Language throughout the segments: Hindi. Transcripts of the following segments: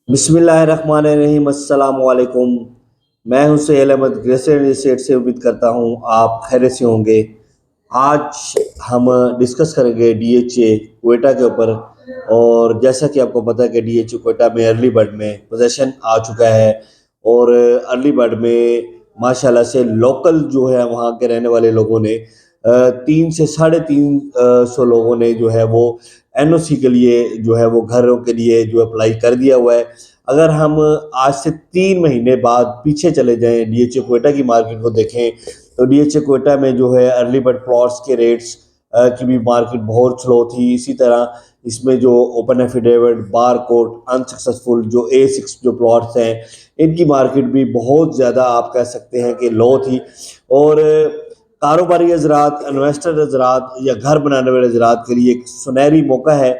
बिस्मिल्लाहिर्रहमानिर्रहीम अस्सलाम वालेकुम। मैं हूं सुहेल अहमद ग्रेसर स्टेट से। उम्मीद करता हूं आप खैरियत से होंगे। आज हम डिस्कस करेंगे डीएचए क्वेटा के ऊपर। और जैसा कि आपको पता है कि डीएचए क्वेटा में अर्ली बर्ड में पोजीशन आ चुका है। और अर्ली बर्ड में माशाल्लाह से लोकल जो है वहाँ के रहने वाले लोगों ने 3 से 3.5 सौ लोगों ने जो है वो एनओसी के लिए जो है वो घरों के लिए जो अप्लाई कर दिया हुआ है। अगर हम आज से 3 महीने बाद पीछे चले जाएं, डीएचए क्वेटा की मार्केट को देखें, तो डीएचए क्वेटा में जो है अर्ली बर्ड प्लॉट्स के रेट्स की भी मार्केट बहुत स्लो थी। इसी तरह इसमें जो ओपन एफिडेविट, बार कोट, अनसक्सेसफुल जो A6 जो प्लॉट्स हैं, इनकी मार्केट भी बहुत ज़्यादा आप कह सकते हैं कि लो थी। और कारोबारी हजरात, इन्वेस्टर हजरात या घर बनाने वाले हजरात के लिए एक सुनहरी मौका है।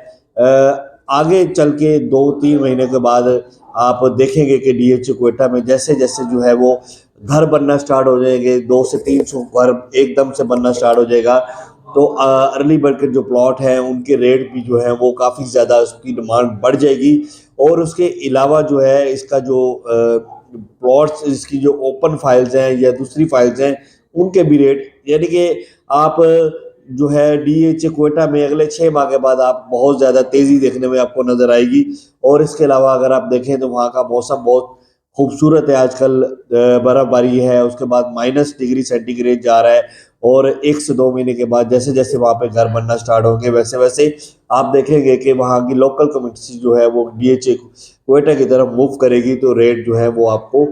आगे चल के 2-3 महीने के बाद आप देखेंगे कि डीएचए क्वेटा में जैसे जैसे जो है वो घर बनना स्टार्ट हो जाएंगे, 2 से 3 सौ घर एकदम से बनना स्टार्ट हो जाएगा। तो अर्ली बर्ड के जो प्लॉट हैं उनके रेट भी जो है वो काफ़ी ज़्यादा उसकी डिमांड बढ़ जाएगी। और उसके अलावा जो है इसका जो प्लॉट्स, इसकी जो ओपन फाइल्स हैं या दूसरी फाइल्स हैं, उनके भी रेट, यानी कि आप जो है डीएचए क्वेटा में अगले 6 माह के बाद आप बहुत ज़्यादा तेज़ी देखने में आपको नज़र आएगी। और इसके अलावा अगर आप देखें तो वहाँ का मौसम बहुत खूबसूरत है आजकल। बर्फबारी है, उसके बाद -डिग्री सेंटीग्रेड जा रहा है। और 1 से 2 महीने के बाद जैसे जैसे वहाँ पे घर बनना स्टार्ट होंगे वैसे वैसे आप देखेंगे कि वहाँ की लोकल कम्युनिटी जो है वो डीएचए क्वेटा की तरफ मूव करेगी। तो रेट जो है वो आपको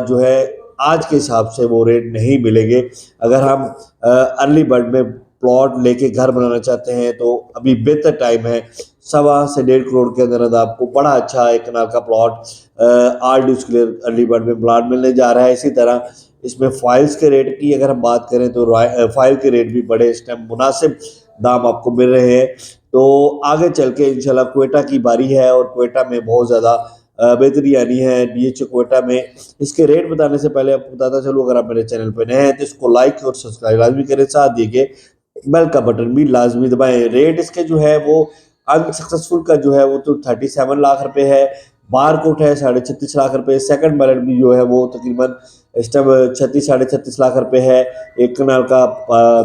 जो है आज के हिसाब से वो रेट नहीं मिलेंगे। अगर हम अर्ली बर्ड में प्लॉट लेके घर बनाना चाहते हैं तो अभी बेहतर टाइम है। 1.25 से 1.5 करोड़ के अंदर अंदर आपको बड़ा अच्छा एक कनाल का प्लॉट आर क्लियर अर्ली बर्ड में प्लॉट मिलने जा रहा है। इसी तरह इसमें फाइल्स के रेट की अगर हम बात करें तो फाइल के रेट भी बड़े इस टाइम मुनासिब दाम आपको मिल रहे हैं। तो आगे चल के इंशाल्लाह क्वेटा की बारी है और क्वेटा में बहुत ज़्यादा बेहतरी आनी है। डीएचए क्वेटा में इसके रेट बताने से पहले आपको बताता चलूँ, अगर आप मेरे चैनल पर नए हैं तो इसको लाइक और सब्सक्राइब लाजमी करें, साथ दिए बेल का बटन भी लाजमी दबाएं। रेट इसके जो है वो अनसक्सेसफुल का जो है वो तो 37 लाख रुपए है। बार कोट है 36.5 लाख रुपए। सेकंड बैलेट भी जो है वो तकरीबन इस टाइम 36-36.5 लाख रुपए है। एक कनाल का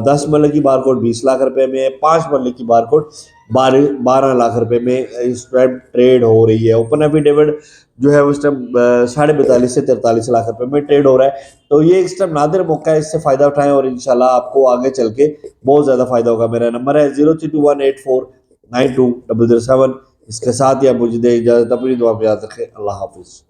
10 मरले की बार कोट 20 लाख रुपए में है। 5 मरले की बार कोट 12 लाख रुपए में इस टाइम ट्रेड हो रही है। ओपन एफिडेविट जो है उस टाइम 42 से 43 लाख रुपए में ट्रेड हो रहा है। तो ये इस टाइम नादिर मौका है, इससे फ़ायदा उठाएं और इंशाल्लाह आपको आगे चल के बहुत ज़्यादा फ़ायदा होगा। मेरा नंबर है 032184920007। इसके साथ ही आप मुझे दें इजाज़त। अपनी दुआ में याद रखें। अल्लाह हाफिज़।